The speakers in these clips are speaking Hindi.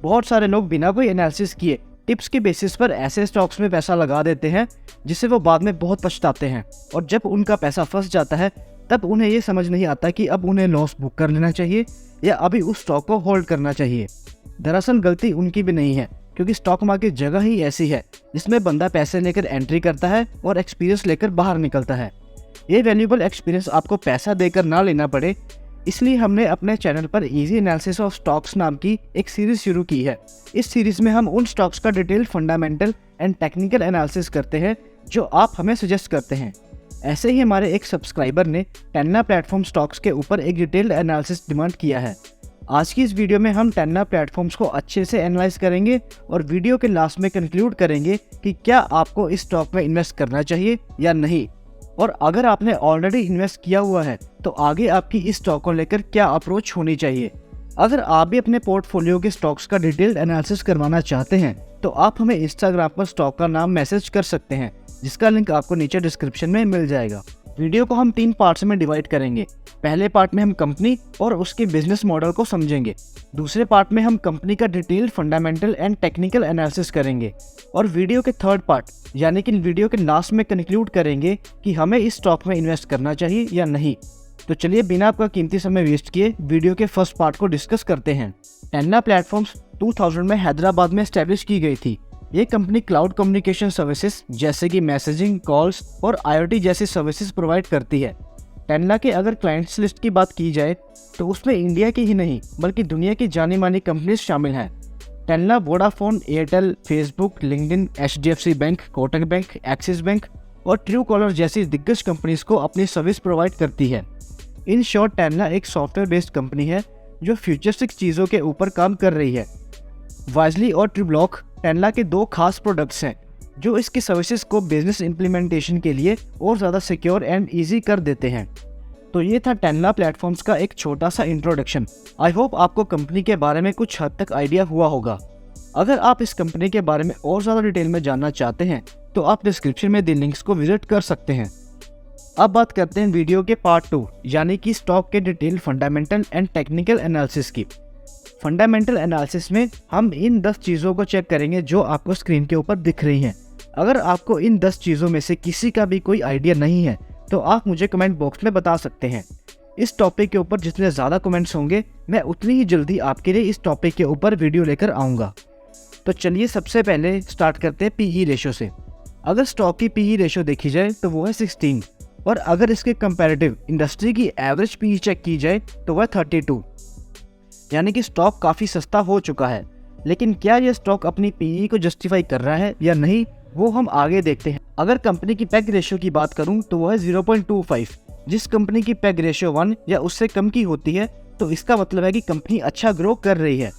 बहुत सारे लोग बिना कोई एनालिसिस किए टिप्स के बेसिस पर ऐसे स्टॉक्स में पैसा लगा देते हैं जिससे वो बाद में बहुत पछताते हैं, और जब उनका पैसा फंस जाता है तब उन्हें ये समझ नहीं आता कि अब उन्हें लॉस बुक कर लेना चाहिए या अभी उस स्टॉक को होल्ड करना चाहिए। दरअसल गलती उनकी भी नहीं है, क्योंकि स्टॉक मार्केट जगह ही ऐसी है जिसमें बंदा पैसे लेकर एंट्री करता है और एक्सपीरियंस लेकर बाहर निकलता है। ये वैल्यूएबल एक्सपीरियंस आपको पैसा देकर ना लेना पड़े, इसलिए हमने अपने चैनल पर इजी एनालिसिस ऑफ स्टॉक्स नाम की एक सीरीज शुरू की है। इस सीरीज में हम उन स्टॉक्स का detail fundamental and technical analysis करते हैं जो आप हमें सजेस्ट करते हैं। ऐसे ही हमारे एक सब्सक्राइबर ने टेन्ना प्लेटफॉर्म स्टॉक्स के ऊपर एक डिटेल्ड एनालिसिस डिमांड किया है। आज की इस वीडियो में हम टेन्ना प्लेटफॉर्म्स को अच्छे से एनालाइज करेंगे और वीडियो के लास्ट में कंक्लूड करेंगे कि क्या आपको इस स्टॉक में इन्वेस्ट करना चाहिए या नहीं, और अगर आपने ऑलरेडी इन्वेस्ट किया हुआ है तो आगे आपकी इस स्टॉक को लेकर क्या अप्रोच होनी चाहिए। अगर आप भी अपने पोर्टफोलियो के स्टॉक्स का डिटेल्ड एनालिसिस करवाना चाहते हैं तो आप हमें इंस्टाग्राम पर स्टॉक का नाम मैसेज कर सकते हैं, जिसका लिंक आपको नीचे डिस्क्रिप्शन में मिल जाएगा। वीडियो को हम 3 पार्ट्स में डिवाइड करेंगे। पहले पार्ट में हम कंपनी और उसके बिजनेस मॉडल को समझेंगे। दूसरे पार्ट में हम कंपनी का detailed fundamental and technical analysis करेंगे, और वीडियो के थर्ड पार्ट यानी कि वीडियो के लास्ट में कंक्लूड करेंगे कि हमें इस स्टॉक में इन्वेस्ट करना चाहिए या नहीं। तो चलिए बिना आपका कीमती समय वेस्ट किए वीडियो के फर्स्ट पार्ट को डिस्कस करते हैं। टेन्ना प्लेटफॉर्म्स 2000 में हैदराबाद में एस्टेब्लिश की गई थी। ये कंपनी क्लाउड कम्युनिकेशन सर्विसेज जैसे कि मैसेजिंग, कॉल्स और IoT जैसी सर्विसेज प्रोवाइड करती है। टेन्ना के अगर क्लाइंट्स लिस्ट की बात की जाए तो उसमें इंडिया की ही नहीं बल्कि दुनिया की जानी मानी कंपनीज शामिल हैं। टेन्ना Vodafone, Airtel, Facebook, LinkedIn, HDFC bank, Kotak bank, Axis bank और ट्रू कॉलर जैसी दिग्गज कंपनीज को अपनी सर्विस प्रोवाइड करती है। इन शॉर्ट टेन्ना एक सॉफ्टवेयर बेस्ड कंपनी है जो फ्यूचरिस्टिक चीज़ों के ऊपर काम कर रही है। वाइजली और ट्रूब्लॉक टेन्ना के 2 खास प्रोडक्ट्स हैं जो इसकी सर्विसेज को बिजनेस इंप्लीमेंटेशन के लिए और ज़्यादा सिक्योर एंड ईजी कर देते हैं। तो ये था टेन्ना प्लेटफॉर्म्स का एक छोटा सा इंट्रोडक्शन। आई होप आपको कंपनी के बारे में कुछ हद तक आइडिया हुआ होगा। अगर आप इस कंपनी के बारे में और ज़्यादा डिटेल में जानना चाहते हैं तो आप डिस्क्रिप्शन में दी लिंक्स को विजिट कर सकते हैं। अब बात करते हैं वीडियो के पार्ट 2 यानी कि स्टॉक के detail fundamental and technical analysis की। फंडामेंटल एनालिसिस में हम इन 10 चीज़ों को चेक करेंगे जो आपको स्क्रीन के ऊपर दिख रही हैं। अगर आपको इन 10 चीज़ों में से किसी का भी कोई आइडिया नहीं है तो आप मुझे कमेंट बॉक्स में बता सकते हैं। इस टॉपिक के ऊपर जितने ज़्यादा कमेंट्स होंगे मैं उतनी ही जल्दी आपके लिए इस टॉपिक के ऊपर वीडियो लेकर आऊँगा। तो चलिए सबसे पहले स्टार्ट करते हैं PE रेशो से। अगर स्टॉक की PE रेशो देखी जाए तो वो है 16, और अगर इसके कंपैरेटिव इंडस्ट्री की एवरेज PE चेक की जाए तो वह 32, यानी कि स्टॉक काफ़ी सस्ता हो चुका है। लेकिन क्या यह स्टॉक अपनी PE को जस्टिफाई कर रहा है या नहीं, वो हम आगे देखते हैं। अगर कंपनी की पैग रेशियो की बात करूं तो वह है 0.25। जिस कंपनी की पैग रेशियो 1 या उससे कम की होती है तो इसका मतलब है कि कंपनी अच्छा ग्रो कर रही है।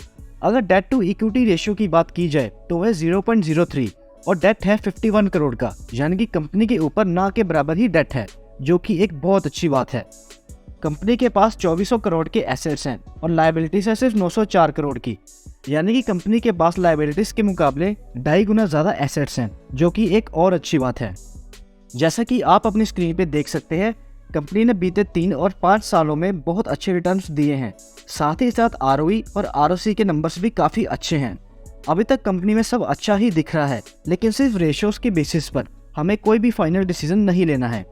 अगर डेट टू इक्विटी रेशियो की बात की जाए तो वह 0.03 और डेट है 51 करोड़ का, यानी कि कंपनी के ऊपर ना के बराबर ही डेट है, जो कि एक बहुत अच्छी बात है। कंपनी के पास 2400 करोड़ के एसेट्स हैं और लायबिलिटीज है सिर्फ 904 करोड़ की, यानी कि कंपनी के पास लायबिलिटीज के मुकाबले 2.5 गुना ज़्यादा एसेट्स हैं, जो कि एक और अच्छी बात है। जैसा कि आप अपनी स्क्रीन पे देख सकते हैं, कंपनी ने बीते 3 और 5 सालों में बहुत अच्छे रिटर्न्स दिए हैं। साथ ही साथ ROE और ROC के नंबर्स भी काफ़ी अच्छे हैं। अभी तक कंपनी में सब अच्छा ही दिख रहा है, लेकिन सिर्फ रेशियोज के बेसिस पर हमें कोई भी फाइनल डिसीजन नहीं लेना है।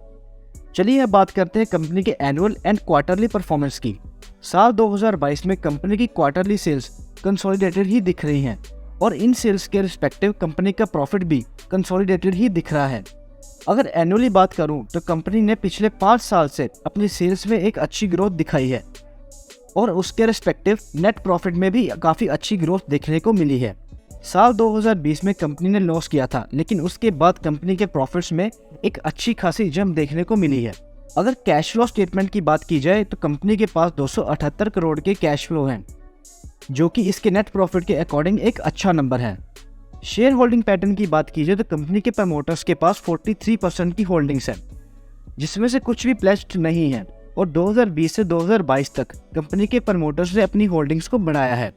चलिए अब बात करते हैं कंपनी के एनुअल एंड क्वार्टरली परफॉर्मेंस की। साल 2022 में कंपनी की क्वार्टरली सेल्स कंसोलिडेटेड ही दिख रही हैं, और इन सेल्स के रिस्पेक्टिव कंपनी का प्रॉफिट भी कंसोलिडेटेड ही दिख रहा है। अगर एनुअली बात करूं तो कंपनी ने पिछले 5 साल से अपनी सेल्स में एक अच्छी ग्रोथ दिखाई है, और उसके रिस्पेक्टिव नेट प्रॉफिट में भी काफ़ी अच्छी ग्रोथ देखने को मिली है। साल 2020 में कंपनी ने लॉस किया था, लेकिन उसके बाद कंपनी के प्रॉफिट्स में एक अच्छी खासी जंप देखने को मिली है। अगर कैश फ्लो स्टेटमेंट की बात की जाए तो कंपनी के पास 278 करोड़ के कैश फ्लो हैं, जो कि इसके नेट प्रॉफिट के अकॉर्डिंग एक अच्छा नंबर है। शेयर होल्डिंग पैटर्न की बात की जाए तो कंपनी के प्रमोटर्स के पास 43% की होल्डिंग्स है, जिसमें से कुछ भी प्लेज्ड नहीं है, और 2020 से 2022 तक कंपनी के प्रमोटर्स ने अपनी होल्डिंग्स को बढ़ाया है।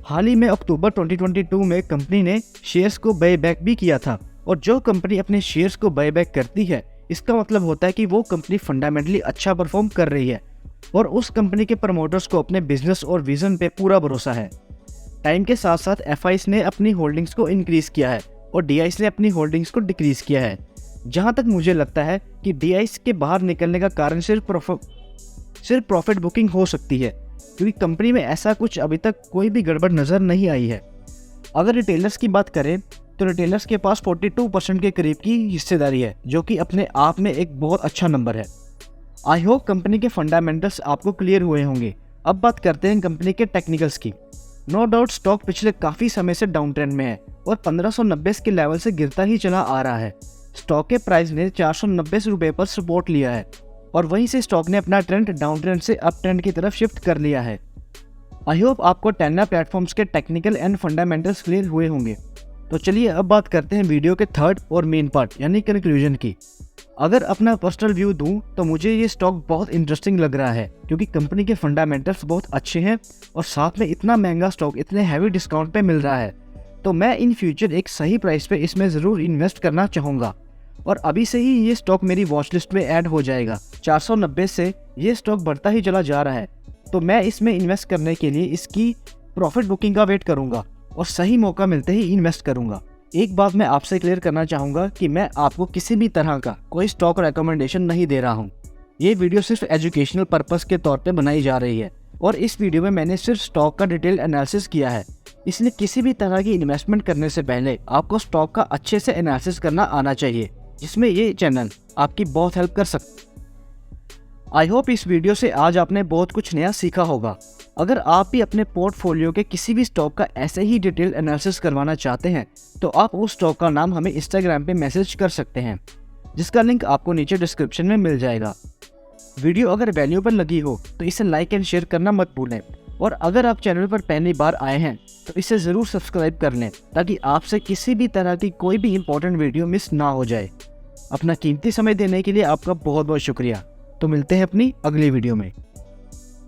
हाल ही में अक्टूबर 2022 में कंपनी ने शेयर्स को बायबैक भी किया था, और जो कंपनी अपने शेयर्स को बायबैक करती है इसका मतलब होता है कि वो कंपनी फंडामेंटली अच्छा परफॉर्म कर रही है, और उस कंपनी के प्रमोटर्स को अपने बिजनेस और विजन पे पूरा भरोसा है। टाइम के साथ साथ एफआईज ने अपनी होल्डिंग्स को इंक्रीज किया है और डीआईज ने अपनी होल्डिंग्स को डिक्रीज किया है। जहां तक मुझे लगता है कि डीआईज के बाहर निकलने का कारण सिर्फ प्रॉफिट बुकिंग हो सकती है, क्योंकि कंपनी में ऐसा कुछ अभी तक कोई भी गड़बड़ नज़र नहीं आई है। अगर रिटेलर्स की बात करें तो रिटेलर्स के पास 42% के करीब की हिस्सेदारी है, जो कि अपने आप में एक बहुत अच्छा नंबर है। आई होप कंपनी के फंडामेंटल्स आपको क्लियर हुए होंगे। अब बात करते हैं कंपनी के टेक्निकल्स की। नो डाउट स्टॉक पिछले काफ़ी समय से डाउन ट्रेंड में है और 1590 के लेवल से गिरता ही चला आ रहा है। स्टॉक के प्राइस ने 490 रुपये पर सपोर्ट लिया है और वहीं से स्टॉक ने अपना ट्रेंड डाउन ट्रेंड से अप ट्रेंड की तरफ शिफ्ट कर लिया है। आई होप आपको टेन्ना प्लेटफॉर्म्स के टेक्निकल एंड फंडामेंटल्स क्लियर हुए होंगे। तो चलिए अब बात करते हैं वीडियो के थर्ड और मेन पार्ट यानी कंक्लूजन की। अगर अपना पर्सनल व्यू दूं तो मुझे ये स्टॉक बहुत इंटरेस्टिंग लग रहा है, क्योंकि कंपनी के फंडामेंटल्स बहुत अच्छे हैं और साथ में इतना महंगा स्टॉक इतने हैवी डिस्काउंट पे मिल रहा है। तो मैं इन फ्यूचर एक सही प्राइस पे इसमें ज़रूर इन्वेस्ट करना चाहूँगा और अभी से ही ये स्टॉक मेरी वॉच लिस्ट में ऐड हो जाएगा। 490 से ये स्टॉक बढ़ता ही चला जा रहा है, तो मैं इसमें इन्वेस्ट करने के लिए इसकी प्रॉफिट बुकिंग का वेट करूँगा और सही मौका मिलते ही इन्वेस्ट करूँगा। एक बात मैं आपसे क्लियर करना चाहूँगा कि मैं आपको किसी भी तरह का कोई स्टॉक रिकमेंडेशन नहीं दे रहा हूँ। ये वीडियो सिर्फ एजुकेशनल पर्पस के तौर पे बनाई जा रही है और इस वीडियो में मैंने सिर्फ स्टॉक का डिटेल एनालिसिस किया है। इसलिए किसी भी तरह की इन्वेस्टमेंट करने से पहले आपको स्टॉक का अच्छे से एनालिसिस करना आना चाहिए, जिसमें ये चैनल आपकी बहुत हेल्प कर सकता है। आई होप इस वीडियो से आज आपने बहुत कुछ नया सीखा होगा। अगर आप भी अपने पोर्टफोलियो के किसी भी स्टॉक का ऐसे ही डिटेल एनालिसिस करवाना चाहते हैं तो आप उस स्टॉक का नाम हमें इंस्टाग्राम पे मैसेज कर सकते हैं, जिसका लिंक आपको नीचे डिस्क्रिप्शन में मिल जाएगा। वीडियो अगर वैल्यूएबल लगी हो तो इसे लाइक एंड शेयर करना मत भूलें और अगर आप चैनल पर पहली बार आए हैं तो इसे ज़रूर सब्सक्राइब कर लें, ताकि आपसे किसी भी तरह की कोई भी इंपॉर्टेंट वीडियो मिस ना हो जाए। अपना कीमती समय देने के लिए आपका बहुत बहुत शुक्रिया। तो मिलते हैं अपनी अगली वीडियो में।